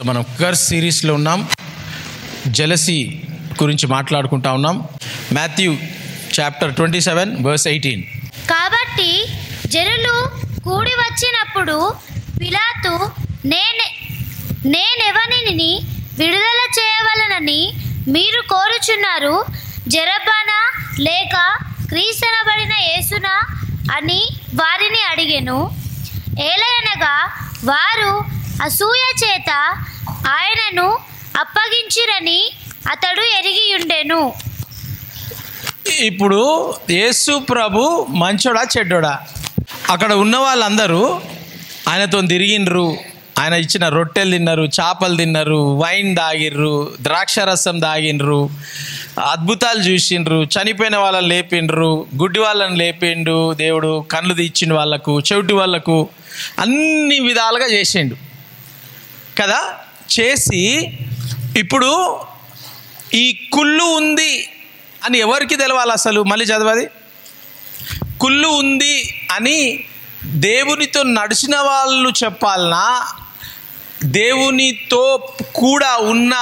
మనం కర్స్ సిరీస్లో ఉన్నాం. జెలసీ గురించి మాట్లాడుకుంటా ఉన్నాం. Matthew chapter 27 verse 18. కాబట్టి జనులు కూడి వచ్చినప్పుడు పిలాతు నేనెవరిని విడుదల చేయవలనని మీరు కోరుచున్నారు, జరబ్బానా లేక క్రీస్తనబడిన యేసునా అని వారిని అడిగెను. ఏలయనగా వారు అసూయ చేత ఆయనను అప్పగించిరని అతడు ఎరిగియుండెను. ఇప్పుడు యేసు ప్రభు మంచోడా చెడ్డోడా? అక్కడ ఉన్న వాళ్ళందరూ ఆయనతో తిరిగినరు, ఆయన ఇచ్చిన రొట్టెలు తిన్నారు, చేపలు తిన్నారు, వైన్ తాగిర్రు, ద్రాక్షరసం తాగినరు, అద్భుతాలు చూసిండ్రు, చనిపోయిన వాళ్ళని లేపిండ్రు, గుడ్డి వాళ్ళని లేపిండు దేవుడు, కళ్ళు తీచ్చిన వాళ్ళకు, చెవిటి వాళ్ళకు అన్ని విధాలుగా చేసిండు కదా. చేసి ఇప్పుడు ఈ కుళ్ళు ఉంది అని ఎవరికి తెలవాలి? అసలు మళ్ళీ చదవది. కుళ్ళు ఉంది అని దేవునితో నడిచిన వాళ్ళు చెప్పాలనా, దేవునితో కూడా ఉన్న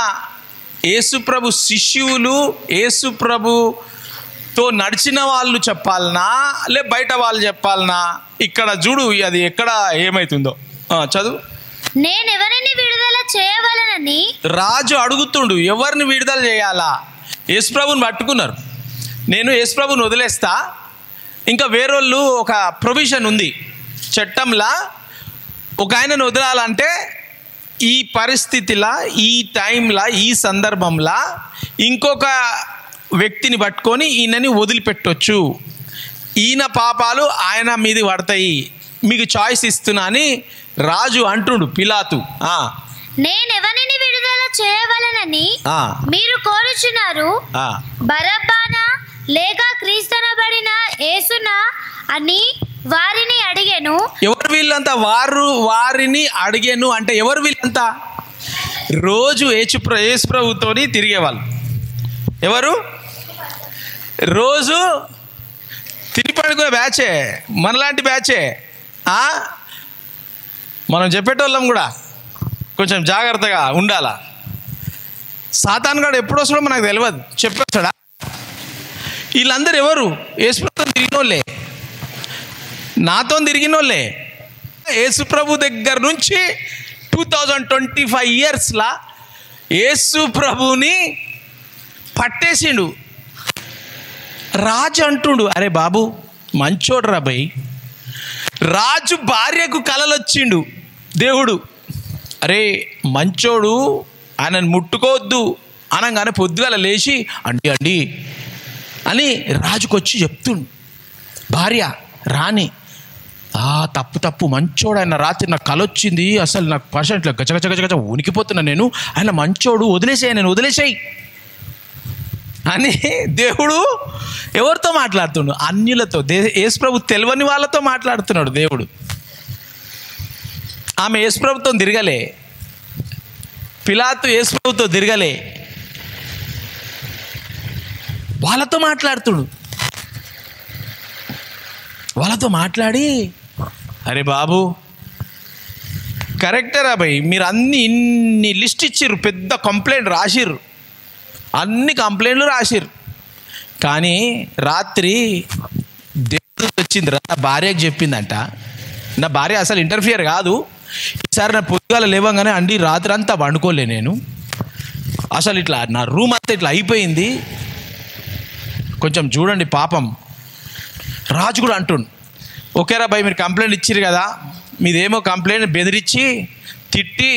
యేసుప్రభు శిష్యులు యేసుప్రభుతో నడిచిన వాళ్ళు చెప్పాలనా, లే బయట వాళ్ళు చెప్పాలనా? ఇక్కడ చూడు, అది ఎక్కడ ఏమవుతుందో చదువు. నేనెవరిని విడుదల చేయవలనని రాజు అడుగుతుండు, ఎవరిని విడుదల చేయాలా? యేసుప్రభుని పట్టుకున్నారు, నేను యేసుప్రభుని వదిలేస్తా, ఇంకా వేరోళ్ళు ఒక ప్రొవిజన్ ఉంది చట్టంలా, ఒక ఆయనను వదలాలంటే ఈ పరిస్థితిలా, ఈ టైంలా, ఈ సందర్భంలా ఇంకొక వ్యక్తిని పట్టుకొని ఈయనని వదిలిపెట్టొచ్చు, ఈయన పాపాలు ఆయన మీది పడతాయి, మీకు చాయిస్ ఇస్తున్నా అని రాజు అంటుండు పిలాతు. నేనెవరిని విడుదల చేయవలనని మీరు కోరుచున్నారు, బరబ్బానా లేక క్రీస్తనబడిన యేసునా అని వారిని అడిగెను. ఎవరు వీళ్ళంతా? వారిని అడిగెను అంటే ఎవరు వీళ్ళంతా? రోజు యేసు ప్రభుతోని తిరిగేవాళ్ళు. ఎవరు? రోజు తిరిగి పడుకునే బ్యాచే, మనలాంటి బ్యాచే. మనం చెప్పేటోళ్ళం కూడా కొంచెం జాగ్రత్తగా ఉండాలా. సాతాను గాడు ఎప్పుడు వస్తాడో మనకు తెలియదు, చెప్పేస్తాడా? వీళ్ళందరూ ఎవరు? యేసుప్రభుతో తిరిగినోళ్ళే, నాతో తిరిగినోళ్ళే. యేసుప్రభు దగ్గర నుంచి 2025 ఇయర్స్లా యేసుప్రభుని పట్టేసిండు. రాజు అంటుండు, అరే బాబు మంచోడు రా భయ్. రాజు భార్యకు కలలు వచ్చిండు దేవుడు, అరే మంచోడు, ఆయనను ముట్టుకోవద్దు అనగానే పొద్దుగాల లేచి అండి అని రాజుకు వచ్చి చెప్తుండు. భార్య రాని, తప్పు మంచోడు ఆయన, రాత్రి నాకు కల వచ్చింది, అసలు నాకు పర్సెంట్లో గజగజ ఉనికిపోతున్నా నేను, ఆయన మంచోడు, నేను వదిలేసాయి అని దేవుడు ఎవరితో మాట్లాడుతుండు? అన్యులతో. యేసుప్రభు తెలియని వాళ్ళతో మాట్లాడుతున్నాడు దేవుడు. ఆమె యేసుప్రభుతో తిరగలే, పిలాతు యేసుప్రభుతో తిరగలే, వాళ్ళతో మాట్లాడుతుడు. వాళ్ళతో మాట్లాడి, అరే బాబు కరెక్టరా భయ్, మీరు ఇన్ని లిస్ట్ ఇచ్చిర్రు, పెద్ద కంప్లైంట్ రాసిర్రు, అన్ని కంప్లైంట్లు రాసిర్రు, కానీ రాత్రి దేవుడు వచ్చిందిరా, నా భార్యకు చెప్పిందంట. నా భార్య అసలు ఇంటర్ఫియర్ కాదు, ఈసారి నా పొద్దుగాల లేవగానే అండి రాత్రి అంతా వండుకోలే నేను, అసలు ఇట్లా నా రూమ్ అంతా ఇట్లా అయిపోయింది, కొంచెం చూడండి పాపం. రాజు కూడా అంటుండు, ఓకేరా భయ్ మీరు కంప్లైంట్ ఇచ్చిర్రు కదా, మీదేమో కంప్లైంట్ బెదిరించి తిట్టి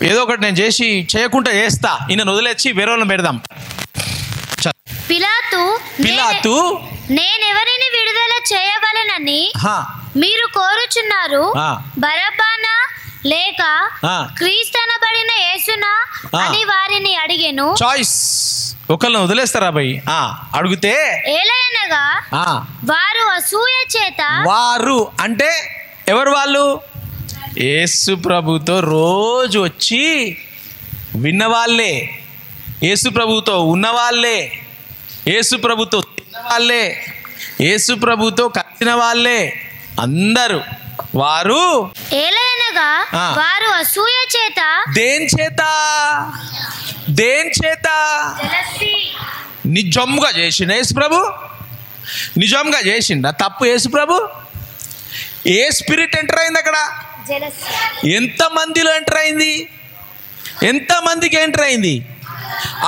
ఏదో ఒకటి నేను చేసి చేయకుండా చేస్తా, ఈయన వదిలేసి వేరే వాళ్ళని పెడదాం. పిలాతు నేనెవరిని విడుదల చేయవలనని మీరు కోరుచున్నారు, బరబ్బానా లేక క్రీస్తనబడిన యేసునా అని వారిని అడిగెను. చాయిస్, ఒకళ్ళని వదిలేస్తారా భయ్? అడిగితే ఏలయనగా వారు అసూయ చేత, వారు అంటే ఎవరు? వాళ్ళు యేసు ప్రభుతో రోజు వచ్చి విన్నవాళ్ళే, యేసు ప్రభుతో ఉన్నవాళ్ళే, యేసు ప్రభుతో తిన్నవాళ్ళే, యేసు ప్రభుతో కలిసిన వాళ్ళే అందరూ. వారు ఏలయనగా వారు అసూయ చేత చేత దేని చేత జలసి నిజంగా చేసిండ యేసు ప్రభు? నిజంగా చేసిండ తప్పు యేసు ప్రభు? ఏ స్పిరిట్ ఎంటర్ అయింది అక్కడ? జలసి. ఎంతమందిలో ఎంటర్ అయింది? ఎంతమందికి ఎంటర్ అయింది?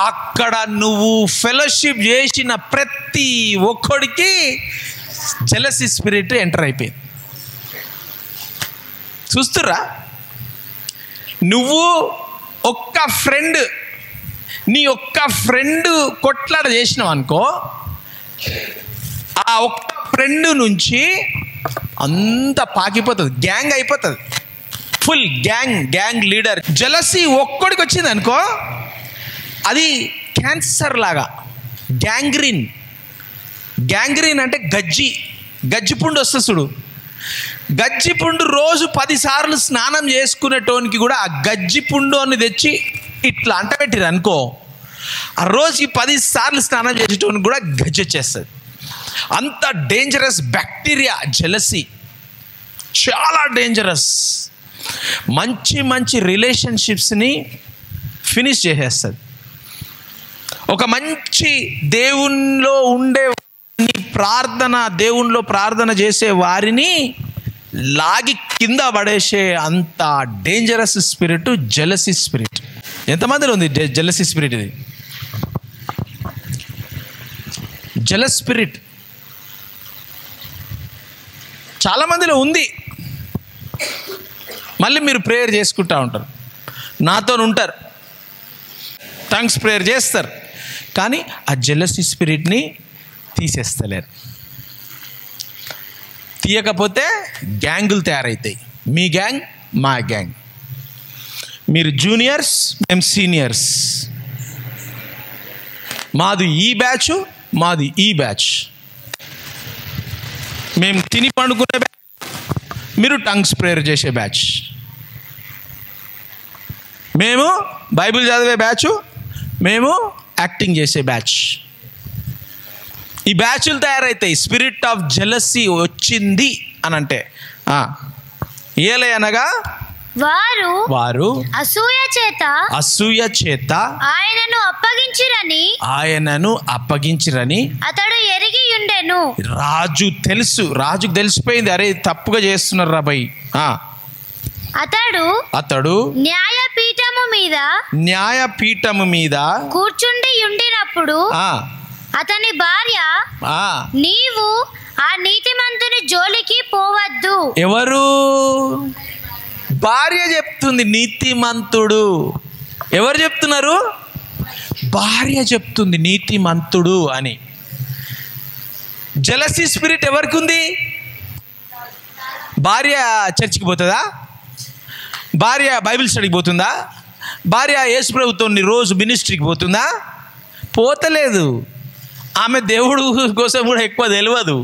అక్కడ నువ్వు ఫెలోషిప్ చేసిన ప్రతి ఒక్కడికి జెలసీ స్పిరిట్ ఎంటర్ అయిపోయింది. చూస్తుర్రా? నువ్వు నీ ఒక్క ఫ్రెండ్ కొట్లాడ చేసినావు అనుకో, ఆ ఒక్క ఫ్రెండ్ నుంచి అంత పాకిపోతుంది, గ్యాంగ్ అయిపోతుంది, ఫుల్ గ్యాంగ్ లీడర్. జెలసీ ఒక్కడికి వచ్చింది అనుకో, అది క్యాన్సర్ లాగా. గ్యాంగ్రీన్ అంటే గజ్జిపుండు వస్తుంది చూడు. గజ్జిపుండు రోజు 10 సార్లు స్నానం చేసుకునేటోనికి కూడా ఆ గజ్జిపుండు అని తెచ్చి ఇట్లా అంటపెట్టిరు అనుకో, ఆ రోజుకి 10 సార్లు స్నానం చేసేటోనికి కూడా గజ్జి వచ్చేస్తుంది. అంత డేంజరస్ బ్యాక్టీరియా జెలసీ, చాలా డేంజరస్. మంచి రిలేషన్షిప్స్ని ఫినిష్ చేసేస్తుంది. ఒక మంచి దేవునిలో ఉండే దేవునిలో ప్రార్థన చేసే వారిని లాగి కింద పడేసే అంత డేంజరస్ స్పిరిట్ జెలసీ స్పిరిట్. ఎంతమందిలో ఉంది జెలసీ స్పిరిట్? ఇది జెలస్ స్పిరిట్ చాలా మందిలో ఉంది. మళ్ళీ మీరు ప్రేయర్ చేసుకుంటూ ఉంటారు, నాతో ఉంటారు, టంగ్స్ ప్రేయర్ చేస్తారు, కానీ ఆ జెలసీ స్పిరిట్ని తీసేస్తలేరు. తీయకపోతే గ్యాంగులు తయారవుతాయి. మీ గ్యాంగ్, మా గ్యాంగ్. మీరు జూనియర్స్, మేము సీనియర్స్. మాది ఈ బ్యాచ్, మాది ఈ బ్యాచ్. మేము తిని పండుకునే బ్యాచ్, మీరు టంగ్స్ ప్రేయర్ చేసే బ్యాచ్. మేము బైబిల్ చదివే బ్యాచ్, మేము యాక్టింగ్ చేసే బ్యాచ్. ఈ బ్యాచ్లు తయారవుతాయి. స్పిరిట్ ఆఫ్ జెలసీ వచ్చింది అని అంటే ఏలే అనగా వారు అసూయ చేత ఆయనను అప్పగించిరని అతడు ఎరిగి ఉండెను. రాజుకు తెలిసిపోయింది, అరే తప్పుగా చేస్తున్నారు రాబాయ్. అతడు న్యాయపీఠము మీద కూర్చుండి ఉండినప్పుడు అతని భార్య, నీవు ఆ నీతిమంతుని జోలికి పోవద్దు. ఎవరు? భార్య చెప్తుంది నీతిమంతుడు. ఎవరు చెప్తున్నారు? భార్య చెప్తుంది నీతిమంతుడు అని. జెలసీ స్పిరిట్ ఎవరికి ఉంది? భార్య చర్చికి పోతుందా? భార్య బైబిల్ స్టడీకి పోతుందా? భార్య యేసు ప్రభుతో రోజు మినిస్ట్రీకి పోతుందా? పోతలేదు. ఆమె దేవుడు కోసం కూడా ఎక్కువ తెలియదు.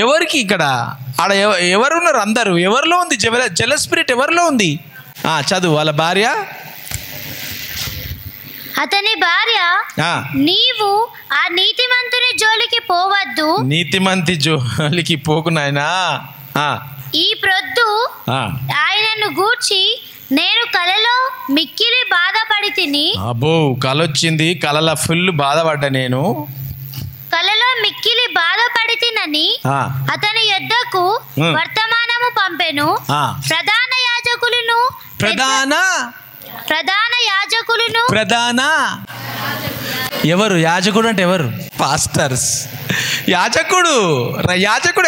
ఎవరికి ఇక్కడ ఆడ ఎవరున్నారు? అందరూ. ఎవరిలో ఉంది జెలస్ స్పిరిట్? ఎవరిలో ఉంది? చదువు. వాళ్ళ భార్య, అతని భార్య, నీవు ఆ నీతిమంతుని జోలికి పోవద్దు. నీతిమంతి జోలికి పోకు నాయనా. ఈ ప్రొద్దు ఆయనను గూర్చి నేను కలలో మిక్కిలి బాధపడి తిని. అబ్బో, కలొచ్చింది, కలల ఫుల్ బాధపడ్డా నేను. కలలో మిక్కిలి బాధపడి తినని అతని యొద్దకు వర్తమానము పంపెను. ప్రధాన యాజకులును ఎవరు? యాజకుడు అంటే ఎవరు? పాస్టర్స్. యాజకుడు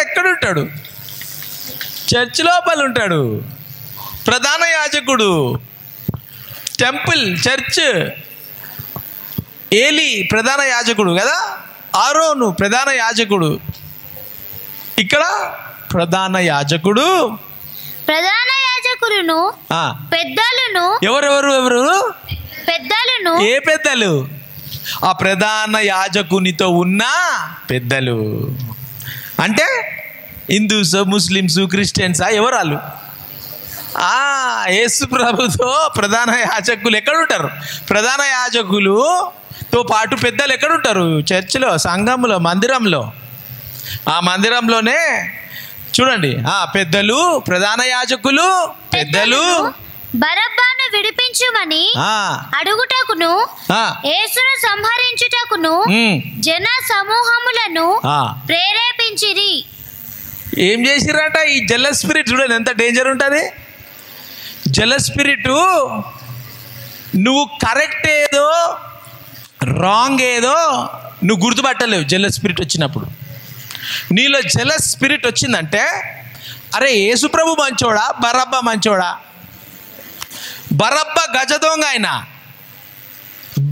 ఎక్కడుంటాడు? చర్చ్ లోపల ఉంటాడు. ప్రధాన యాజకుడు టెంపుల్, చర్చ్. ఏలి ప్రధాన యాజకుడు కదా, ఆరోను ప్రధాన యాజకుడు. ఇక్కడ ప్రధాన యాజకులును పెద్దలును. ఎవరెవరు? పెద్దలును. ఏ పెద్దలు? ఆ ప్రధాన యాజకునితో ఉన్న పెద్దలు. అంటే హిందూస్, ముస్లిమ్స్, క్రిస్టియన్సా? ఎవరు వాళ్ళు? యేసు ప్రభుతో ప్రధాన యాజకులు ఎక్కడుంటారు? ప్రధాన యాజకులుతో పాటు పెద్దలు ఎక్కడుంటారు? చర్చిలో, సంఘంలో, మందిరంలో. ఆ మందిరంలోనే చూడండి, పెద్దలు, ప్రధాన యాజకులు, పెద్దలు బరబ్బను విడిపించుమని అడుగుటకును యేసును సంహరించుటకును జన సమూహములను ప్రేరేపించిరి. ఏం చేసిరట? ఈ జెలస్ స్పిరిట్ చూడండి ఎంత డేంజర్ ఉంటుంది. జెలస్ స్పిరిట్ నువ్వు కరెక్ట్ ఏదో రాంగ్ ఏదో నువ్వు గుర్తుపట్టలేవు. జెలస్ స్పిరిట్ వచ్చినప్పుడు నీలో జెలస్ స్పిరిట్ వచ్చిందంటే, అరే యేసుప్రభు మంచోడా బరబ్బా మంచోడా? బరబ్బా గజ దొంగ. ఆయన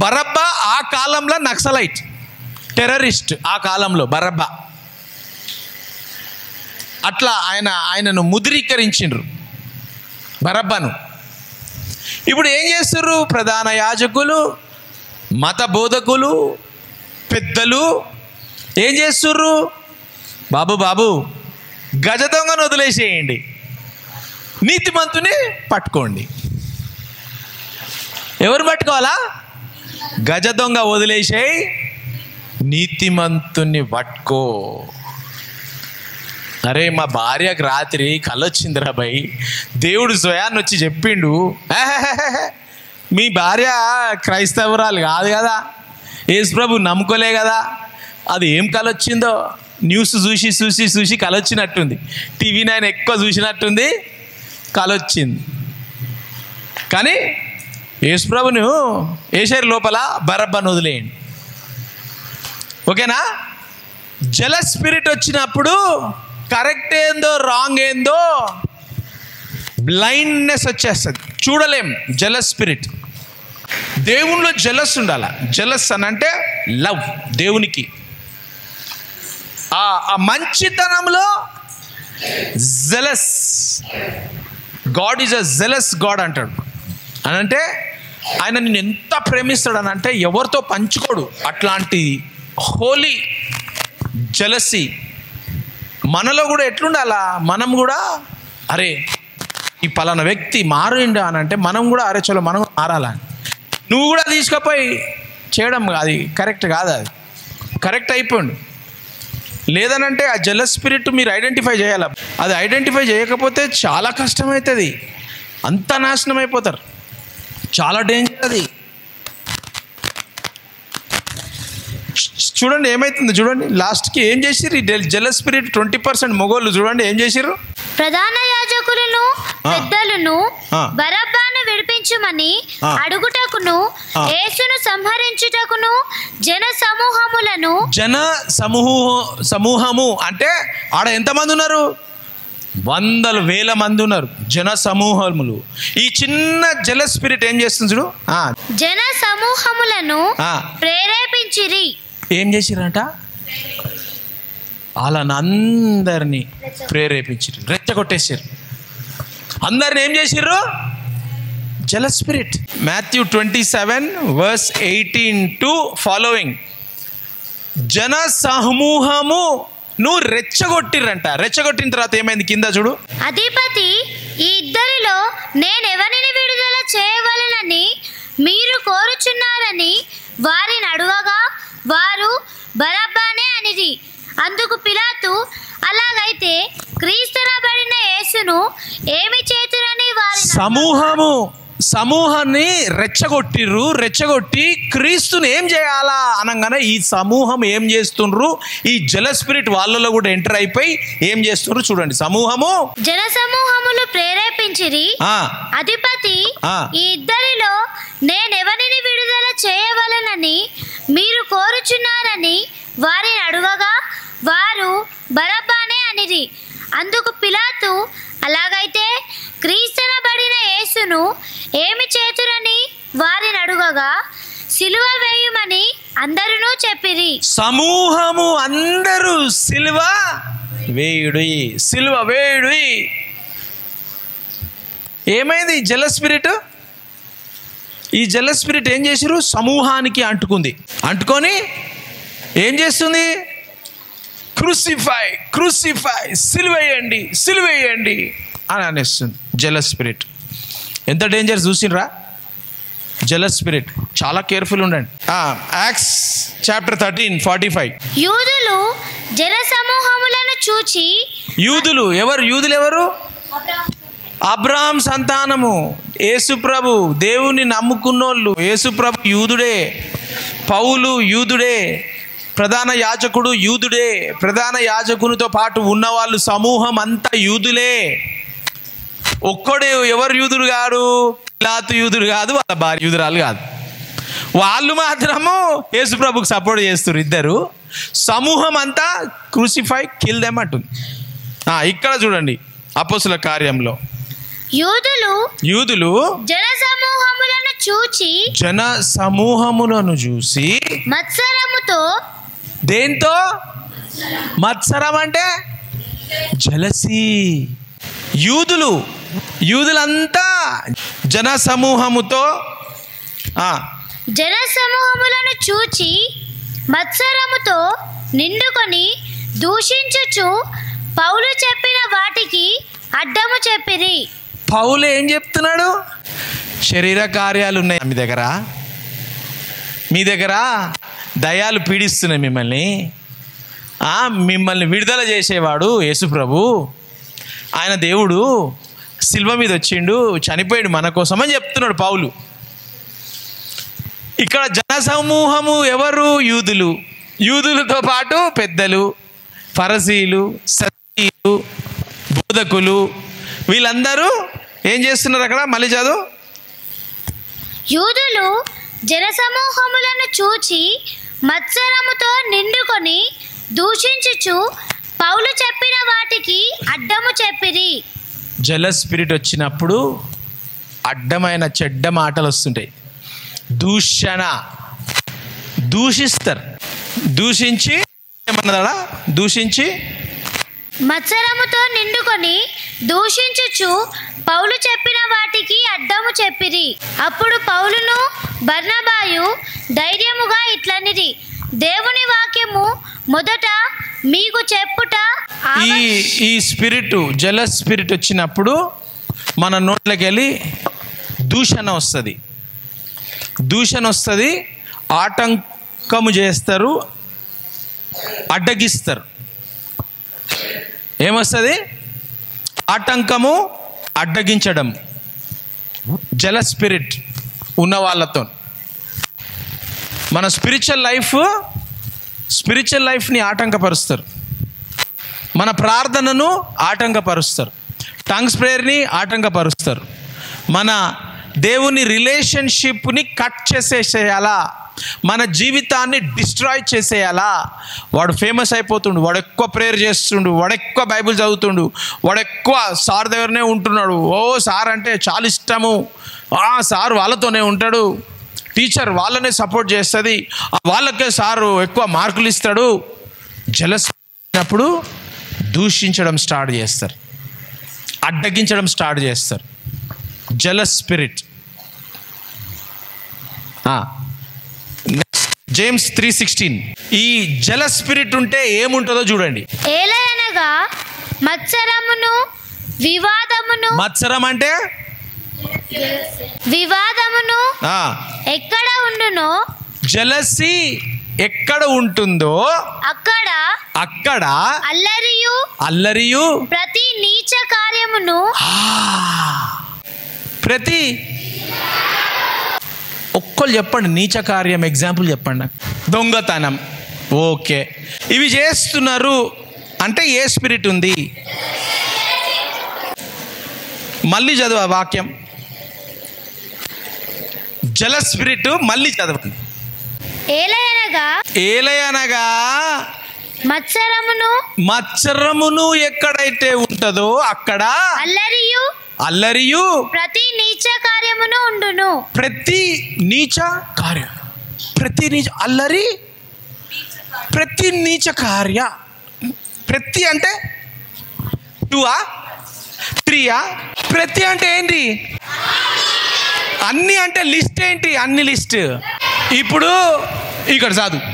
బరబ్బా ఆ కాలంలో నక్సలైట్ టెర్రరిస్ట్. ఆ కాలంలో బరబ్బా అట్లా ఆయనను ముద్రీకరించిండ్రు బరబ్బను. ఇప్పుడు ఏం చేస్తుర్రు? ప్రధాన యాజకులు, మత బోధకులు, పెద్దలు ఏం చేస్తుర్రు? బాబు గజ దొంగను వదిలేసేయండి, నీతిమంతుని పట్టుకోండి. ఎవరు పట్టుకోవాలా? గజ దొంగ వదిలేసేయి, నీతిమంతుని పట్టుకో. అరే మా భార్యకు రాత్రి కలొచ్చిందిరా భయ్, దేవుడు స్వయాన్ని వచ్చి చెప్పిండు. మీ భార్య క్రైస్తవురాలు కాదు కదా, యేసుప్రభు నమ్ముకోలే కదా, అది ఏం కలొచ్చిందో న్యూస్ చూసి కలొచ్చినట్టుంది. టీవీ 9 ఎక్కువ చూసినట్టుంది, కలొచ్చింది. కానీ యేసుప్రభును వేసారు లోపల, బరబ్బను వదిలేయండి. ఓకేనా? జెలస్ స్పిరిట్ వచ్చినప్పుడు కరెక్ట్ ఏందో రాంగ్ ఏందో బ్లైండ్నెస్ వచ్చేస్తుంది, చూడలేం. Jealous spirit. దేవునిలో జెలస్ ఉండాల. జెలస్ అని అంటే లవ్, దేవునికి ఆ మంచితనంలో jealous. God is a jealous God అంటాడు. అనంటే ఆయన నిన్ను ఎంత ప్రేమిస్తాడు అని అంటే ఎవరితో పంచుకోడు. అట్లాంటి హోలీ జెలసీ మనలో కూడా ఎట్లుండాలా? మనం కూడా అరే ఈ పలానా వ్యక్తి మారిండా అని అంటే మనం కూడా అరే చలో మనం మారాలా. నువ్వు కూడా తీసుకుపోయి చేయడం అది కరెక్ట్ కాదు. అది కరెక్ట్ అయిపోండి. లేదనంటే ఆ జెలస్ స్పిరిట్ మీరు ఐడెంటిఫై చేయాలి. అది ఐడెంటిఫై చేయకపోతే చాలా కష్టమవుతుంది, అంతా నాశనం అయిపోతారు. చాలా డేంజర్ అది. చూడండి ఏమైతుంది, చూడండి లాస్ట్కి ఏం చేసిర్రు ఈ జెలస్ స్పిరిట్. 20% మొగోళ్ళు చూడండి ఏం చేసిర్రు. ప్రధాన యాజకులను పెద్దలను బరబ్బను విడిపించుమని అడుగుటకును యేసును సంహరించుటకును జన సమూహము అంటే ఆడ ఎంతమంది ఉన్నారు? 100,000 మంది ఉన్నారు, జన సమూహములు. ఈ చిన్న జెలస్ స్పిరిట్ ఏం చేస్తుంది చూడు. జన సమూహములను ప్రేరేపించిరి. ఏం చేసిరంట? వాళ్ళని అందరినీ ప్రేరేపించారు, రెచ్చగొట్టేసారు. అందరిని ఏం చేసిర్రు? Jealous spirit. Matthew 27:18 to following. జన సమూహము నువ్వు రెచ్చగొట్టిర్రంట. రెచ్చగొట్టిన తర్వాత ఏమైంది కింద చూడు. అధిపతి ఈ ఇద్దరిలో నేనెవరిని విడుదల చేయవలనని మీరు కోరుచున్నారని వారిని అడుగగా వారు బరబ్బనే అనిది. అందుకు పిలాతు అలాగైతే క్రీస్తునబడిన యేసును ఏమి చేతురని వారి సమూహాన్ని రెచ్చగొట్టి క్రీస్తుని ఏం చేయాలా అనగానే ఈ సమూహం ఏం చేస్తుండ్రు? ఈ జెలస్ స్పిరిట్ వాళ్ళలో కూడా ఎంటర్ అయిపోయి ఏం చేస్తుండ్రు చూడండి. జన సమూహములు ప్రేరేపించిరి. అధిపతి ఈ ఇద్దరిలో నేనెవరిని విడుదల చేయవలనని మీరు కోరుచున్నారని వారిని అడుగగా వారు బరబ్బనే అనిది. అందుకు పిలాతు అలాగైతే క్రీస్తునబడిన యేసును ఏమి చేతురని వారిని అడుగగా సిలువ వేయుమని అందరూ చెప్పిరి. సమూహము అందరూ సిలువ వేయుడు. ఏమైంది? Jealous spirit. ఈ జెలస్ స్పిరిట్ ఏం చేసిరు? సమూహానికి అంటుకొని ఏం చేస్తుంది? క్రూసిఫై సిలువేయండి అని అనేస్తుంది. జెలస్ స్పిరిట్ ఎంత డేంజర్ చూసినరా? జెలస్ స్పిరిట్ చాలా కేర్ఫుల్ ఉండండి. Acts chapter 13:45. యూదులు జన సమూహములను చూచి. యూదులు ఎవరు? అబ్రహాం సంతానము, యేసుప్రభు దేవుని నమ్ముకున్నోళ్ళు. యేసుప్రభు యూదుడే, పౌలు యూదుడే, ప్రధాన యాజకుడు యూదుడే, ప్రధాన యాజకునితో పాటు ఉన్నవాళ్ళు సమూహం అంతా యూదులే. ఒక్కడే ఎవరు యూదుడు కాదు? పిలాతు యూదుడు కాదు, వాళ్ళ భార్య యూదురాలు కాదు. వాళ్ళు మాత్రము యేసుప్రభుకి సపోర్ట్ చేస్తారు. ఇద్దరు సమూహం అంతా క్రూసిఫై కిల్ దెమ్ అంటుంది. ఇక్కడ చూడండి అపోస్తుల కార్యంలో యూదులు జన సమూహములను చూసి మత్సరముతో, దేంతో? మత్సరం అంటే జలసీ. యూదులంతా జన సమూహములను చూచి మత్సరముతో నిండుకొని దూషించుచు పౌలు చెప్పిన వాటికి అడ్డము చెప్పిరి. పౌలు ఏం చెప్తున్నాడు? శరీర కార్యాలు ఉన్నాయి మీ దగ్గర దయాలు పీడిస్తున్నాయి మిమ్మల్ని విడుదల చేసేవాడు యేసుప్రభు. ఆయన దేవుడు శిల్వ మీద వచ్చిండు, చనిపోయాడు మన కోసం అని చెప్తున్నాడు పౌలు. ఇక్కడ జనసమూహము ఎవరు? యూదులతో పాటు పెద్దలు, ఫరిసీయులు, సద్దూకీయులు, బోధకులు, వీళ్ళందరూ ఏం చేస్తున్నారు అక్కడ? మళ్ళీ చదువు. యూదులు జనసమూహములను చూచి మత్సరముతో నిండుకొని దూషించుచు పౌలు చెప్పిన వాటికి అడ్డము చెప్పిరి. జలస్ స్పిరిట్ వచ్చినప్పుడు అడ్డమైన చెడ్డ మాటలు వస్తుంటాయి. దూషిస్తారు. దూషించి మత్సరముతో నిండుకొని దూషించుచు పౌలు చెప్పిన వాటికి అడ్డము చెప్పిరి. అప్పుడు పౌలును బర్నబాయు ధైర్యముగా ఇట్లనిరి, దేవుని వాక్యము మొదట మీకు చెప్పుట. ఈ స్పిరిట్, జలస్ స్పిరిట్ వచ్చినప్పుడు మన నోట్లోకి వెళ్ళి దూషణ వస్తుంది, ఆటంకము చేస్తారు, అడ్డగిస్తారు. ఏమొస్తుంది? ఆటంకము, అడ్డగించడం. జలస్ స్పిరిట్ ఉన్న వాళ్ళతో మన స్పిరిచువల్ లైఫ్ని ఆటంకపరుస్తారు. మన ప్రార్థనను ఆటంకపరుస్తారు. టంగ్స్ ప్రేయర్ని ఆటంకపరుస్తారు. మన దేవుని రిలేషన్షిప్ని కట్ చేసేసేయాలా, మన జీవితాన్ని డిస్ట్రాయ్ చేసేయాలా. వాడు ఫేమస్ అయిపోతుండు, వాడు ఎక్కువ ప్రేయర్ చేస్తుండు, వాడు ఎక్కువ బైబిల్ చదువుతుండు, వాడు ఎక్కువ సార్ దగ్గరనే ఉంటున్నాడు, సార్ అంటే చాలా ఇష్టము, సార్ వాళ్ళతోనే ఉంటాడు, టీచర్ వాళ్ళనే సపోర్ట్ చేస్తుంది, వాళ్ళకే సారు ఎక్కువ మార్కులు ఇస్తాడు. జలస్ అయినప్పుడు దూషించడం స్టార్ట్ చేస్తారు, అడ్డగించడం స్టార్ట్ చేస్తారు. Jealous spirit. జేమ్స్ 3:16. ఈ జలస్ స్పిరిట్ ఉంటే ఏముంటుందో చూడండి. ఏలయనగా మత్సరమును వివాదమును. మత్సరం అంటే వివాదమును ఎక్కడ ఉండునో, జలసి ఎక్కడ ఉంటుందో అక్కడ అల్లరియు ప్రతి నీచ కార్యమును. ప్రతి ఒక్కళ్ళు చెప్పండి నీచ కార్యం, ఎగ్జాంపుల్ చెప్పండి నాకు. దొంగతనం, ఓకే. ఇవి చేస్తున్నారు అంటే ఏ స్పిరిట్ ఉంది? మళ్ళీ చదువు ఆ వాక్యం. జల స్పిరిట్ మళ్ళీ చదవండి. ఏలయనగా మత్సరమును ఎక్కడైతే ఉంటుందో అక్కడ అల్లరియు ప్రతి నీచ కార్యమును ఉండును. ప్రతి నీచ కార్యం, ప్రతి నీచ అల్లరి, ప్రతి నీచ కార్య. ప్రతి అంటే 2 3. ప్రతి అంటే ఏంటి? అన్ని అంటే లిస్ట్ ఏంటి? అన్ని లిస్ట్. ఇప్పుడు ఇక్కడ చదువు.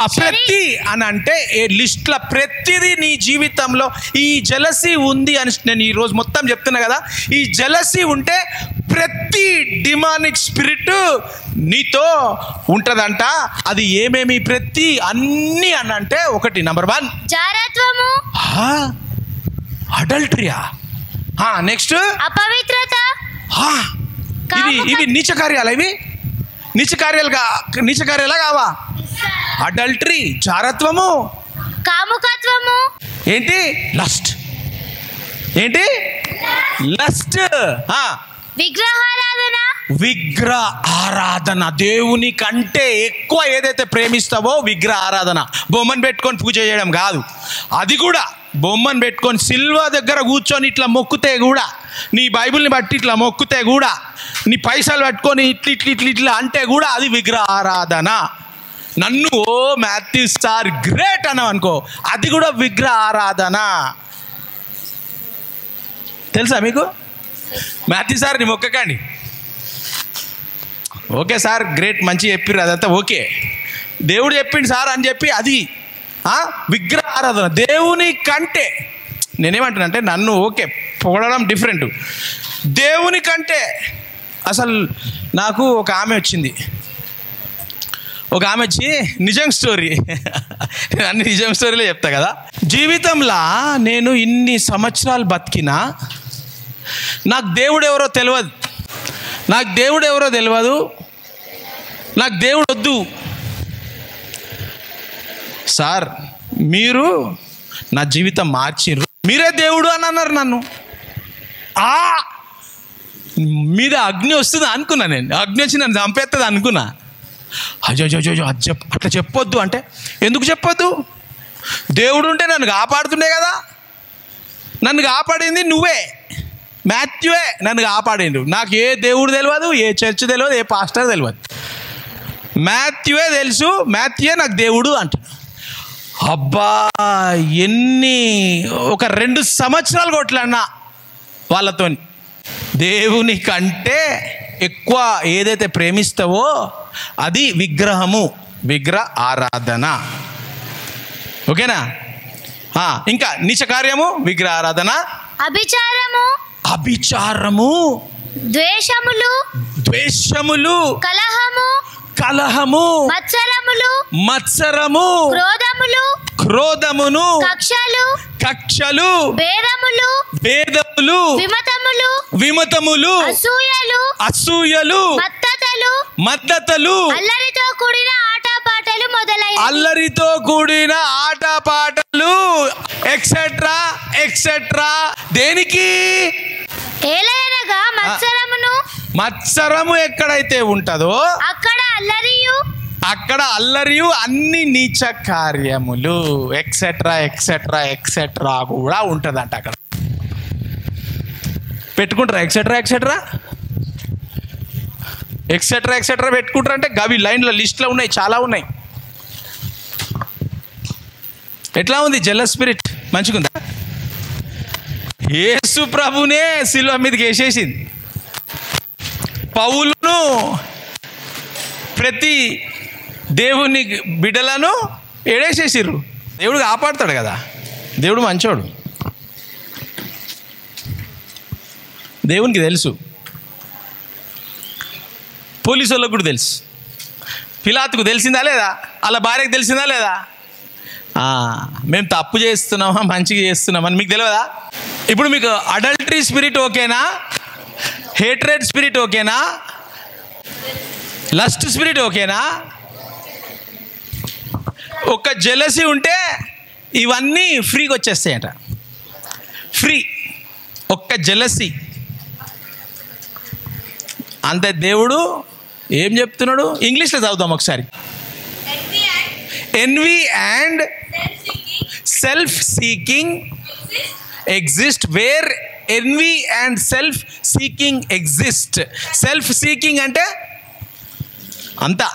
ఆ ప్రతి అని అంటే ఏ లిస్ట్లో ప్రతిదీ నీ జీవితంలో ఈ జలసీ ఉంది అని నేను ఈరోజు మొత్తం చెప్తున్నా కదా. ఈ జలసీ ఉంటే ప్రతి డిమానిక్ స్పిరిట్ నీతో ఉంటుందంట. అది ఏమేమి ప్రతి అన్ని అని అంటే, ఒకటి నంబర్ 1 జారత్వము, అడల్టరీయా, నెక్స్ట్ అపవిత్రత, ఇవి నీచ కార్యాలు. ఇవి నీచ కార్యాలా కావా? అడల్టరీ, జారత్వము, కాముకత్వము, ఏంటి లస్ట్, ఏంటి లస్ట్, విగ్రహారాధన. విగ్రహ ఆరాధన. దేవుని కంటే ఎక్కువ ఏదైతే ప్రేమిస్తావో విగ్రహ ఆరాధన. బొమ్మను పెట్టుకొని పూజ చేయడం కాదు, అది కూడా బొమ్మను పెట్టుకొని సిల్వ దగ్గర కూర్చొని ఇట్లా మొక్కుతే కూడా, నీ బైబిల్ని బట్టి ఇట్లా మొక్కుతే కూడా, నీ పైసలు పట్టుకొని ఇట్లా అంటే కూడా అది విగ్రహ ఆరాధన. నన్ను మాథ్యూ సార్ గ్రేట్ అన్నావు అనుకో, అది కూడా విగ్రహ ఆరాధన. తెలుసా మీకు? మాథ్యూ సార్ నీ మొక్కకండి. ఓకే సార్ గ్రేట్, మంచి చెప్పిర్రు, అదంతా ఓకే. దేవుడు చెప్పిండు సార్ అని చెప్పి అది విగ్రహ ఆరాధన. దేవుని కంటే నేనేమంటానంటే, నన్ను ఓకే పొగడడం డిఫరెంట్, దేవుని కంటే అసలు నాకు ఒక ఆమె వచ్చింది. ఒక ఆమె వచ్చి నిజం స్టోరీ, అన్ని నిజం స్టోరీలే చెప్తా కదా. జీవితంలో నేను ఇన్ని సంవత్సరాలు బతికినా నాకు దేవుడు ఎవరో తెలియదు, నాకు దేవుడు వద్దు సార్, మీరు నా జీవితం మార్చిర్రు, మీరే దేవుడు అని అన్నారు. నన్ను మీద అగ్ని వస్తుంది అనుకున్నా, నేను అగ్ని వచ్చి నన్ను చంపేస్తుంది అనుకున్నా. అజో అట్లా చెప్పొద్దు అంటే, ఎందుకు చెప్పొద్దు? దేవుడు ఉంటే నన్ను కాపాడుతుండే కదా. నన్ను కాపాడింది నువ్వే, మాథ్యూవే నన్ను కాపాడిండు. నాకు ఏ దేవుడు తెలియదు, ఏ చర్చ్ తెలియదు, ఏ పాస్టర్ తెలియదు, మాథ్యూవే తెలుసు, మాథ్యూవే నాకు దేవుడు అంటున్నా. అబ్బా ఒక 2 సంవత్సరాలు కొట్లాడినా వాళ్ళతో. దేవుని కంటే ఎక్కువ ఏదైతే ప్రేమిస్తావో అది విగ్రహము, విగ్రహ ఆరాధన. ఓకేనా? ఇంకా నీచ కార్యము, విగ్రహ ఆరాధన, అభిచారము, ద్వేషములు, కలహము, మత్సరము, క్రోధమును, కక్షలు, భేదములు, విమతములు, అసూయలు, మద్దతలు, అల్లరితో కూడిన ఆటపాటలు, ఎక్సెట్రా ఎక్సెట్రా. దేనికి? మత్సరము ఎక్కడైతే ఉంటుందో అక్కడ అల్లరియు, అన్ని నీచ కార్యములు, ఎక్సెట్రా ఎక్సెట్రా ఎక్సెట్రా కూడా ఉంటుందంట. అక్కడ పెట్టుకుంటారా ఎక్సెట్రా ఎక్సెట్రా పెట్టుకుంటారా అంటే గవి లైన్లో లిస్ట్లో ఉన్నాయి, చాలా ఉన్నాయి. ఎట్లా ఉంది జెలస్ స్పిరిట్? మంచిగుందా? యేసు ప్రభునే సిలువ మీదకి వేసేసింది. పౌలును, ప్రతి దేవుని బిడ్డలను ఏడేసేసిర్రు. దేవుడు కాపాడుతాడు కదా, దేవుడు మంచోడు, దేవునికి తెలుసు, పోలీసు వాళ్ళకు కూడా తెలుసు, పిలాతుకు తెలిసిందా లేదా, అలా భార్యకు తెలిసిందా లేదా, మేము తప్పు చేస్తున్నామా మంచిగా చేస్తున్నామని మీకు తెలియదా? ఇప్పుడు మీకు అడల్టరీ స్పిరిట్ ఓకేనా, హేట్రెడ్ స్పిరిట్ ఓకేనా, లస్ట్ స్పిరిట్ ఓకేనా? ఒక జెలసీ ఉంటే ఇవన్నీ ఫ్రీగా వచ్చేస్తాయట. ఫ్రీ, ఒక్క జెలసీ అంతే. దేవుడు ఏం చెప్తున్నాడు? ఇంగ్లీష్లో చదువుతాం ఒకసారి. envy and self-seeking exist. Where envy and self-seeking exist. Self-seeking అంటే అంతా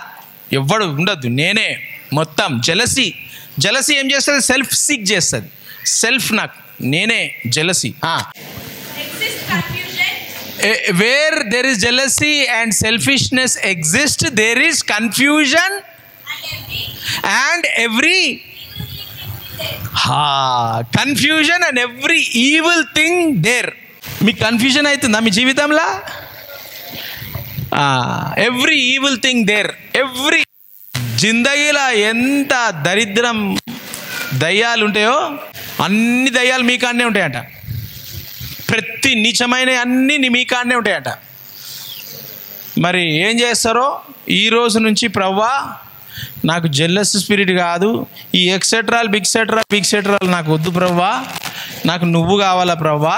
ఎవ్వడు ఉండద్దు, నేనే మొత్తం. జెలసీ ఏం చేస్తుంది? సెల్ఫ్ సీక్ చేస్తుంది. సెల్ఫ్, నాకు నేనే jealousy. Where there is jealousy and selfishness exist, there is confusion and every confusion and every evil thing there. మీకు కన్ఫ్యూజన్ అవుతుందా మీ జీవితంలో? Every evil thing there. Every జిందగీలో ఎంత దరిద్రం దయ్యాలు ఉంటాయో అన్ని దయ్యాలు మీ కాడనే ఉంటాయంట. ప్రతి ప్రతి నీచమైన అన్నీ మీ కాడనే ఉంటాయట. మరి ఏం చేస్తారో ఈ రోజు నుంచి ప్రవ్వా నాకు జెల్లస్ స్పిరిట్ కాదు, ఈ ఎక్సెట్రాలు బిగ్ సెట్రాలు నాకు వద్దు ప్రవ్వా, నాకు నువ్వు కావాలా ప్రవ్వా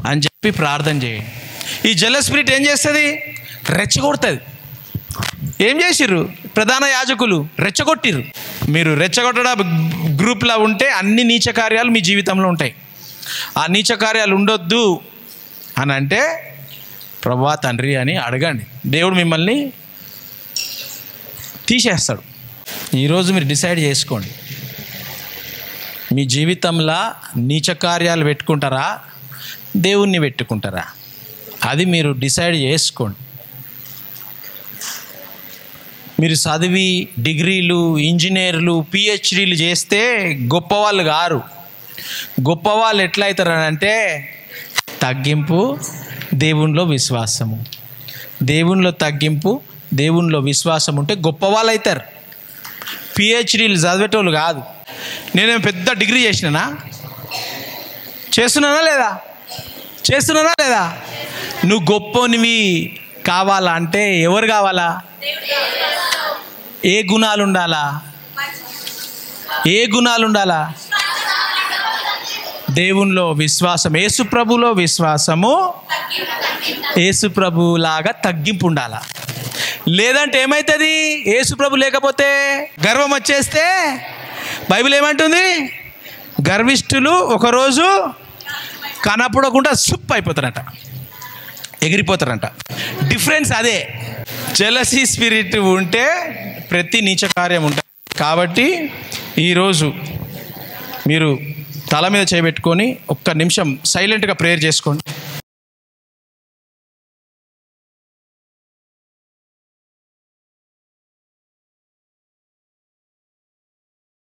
అని చెప్పి ప్రార్థన చేయండి. ఈ జెల్లస్ స్పిరిట్ ఏం చేస్తుంది? రెచ్చగొడుతుంది. ఏం చేసిర్రు ప్రధాన యాజకులు? రెచ్చగొట్టిర్రు. మీరు రెచ్చగొట్టడ గ్రూప్లో ఉంటే అన్ని నీచ కార్యాలు మీ జీవితంలో ఉంటాయి. ఆ నీచ కార్యాలు ఉండొద్దు అని అంటే ప్రభువా తండ్రి అని అడగండి. దేవుడు మిమ్మల్ని తీసేస్తాడు. ఈరోజు మీరు డిసైడ్ చేసుకోండి, మీ జీవితంలో నీచ కార్యాలు పెట్టుకుంటారా, దేవుణ్ణి పెట్టుకుంటారా? అది మీరు డిసైడ్ చేసుకోండి. మీరు చదివి డిగ్రీలు, ఇంజనీర్లు, పిహెచ్డీలు చేస్తే గొప్పవాళ్ళు గారు. గొప్పవాళ్ళు ఎట్లా అవుతారనంటే తగ్గింపు, దేవునిలో విశ్వాసము. దేవునిలో తగ్గింపు, దేవునిలో విశ్వాసం ఉంటే గొప్పవాళ్ళు అవుతారు. పిహెచ్డీలు చదివేటోళ్ళు కాదు. నేనేం పెద్ద డిగ్రీ చేస్తున్నానా లేదా? నువ్వు గొప్పనివి కావాలా అంటే ఎవరు కావాలా? ఏ గుణాలు ఉండాలా? దేవునిలో విశ్వాసం, యేసుప్రభులో విశ్వాసము, యేసుప్రభులాగా తగ్గింపు ఉండాలా. లేదంటే ఏమవుతుంది? యేసుప్రభు లేకపోతే గర్వం వచ్చేస్తే బైబిల్ ఏమంటుంది? గర్విష్ఠులు ఒకరోజు కనపడకుండా సుప్ అయిపోతారంట, ఎగిరిపోతారంట. డిఫరెన్స్ అదే. జెలసీ స్పిరిట్ ఉంటే ప్రతి నీచ కార్యం ఉంటుంది. కాబట్టి ఈరోజు మీరు తల మీద చేయబెట్టుకొని ఒక్క నిమిషం సైలెంట్గా ప్రేయర్ చేసుకోండి.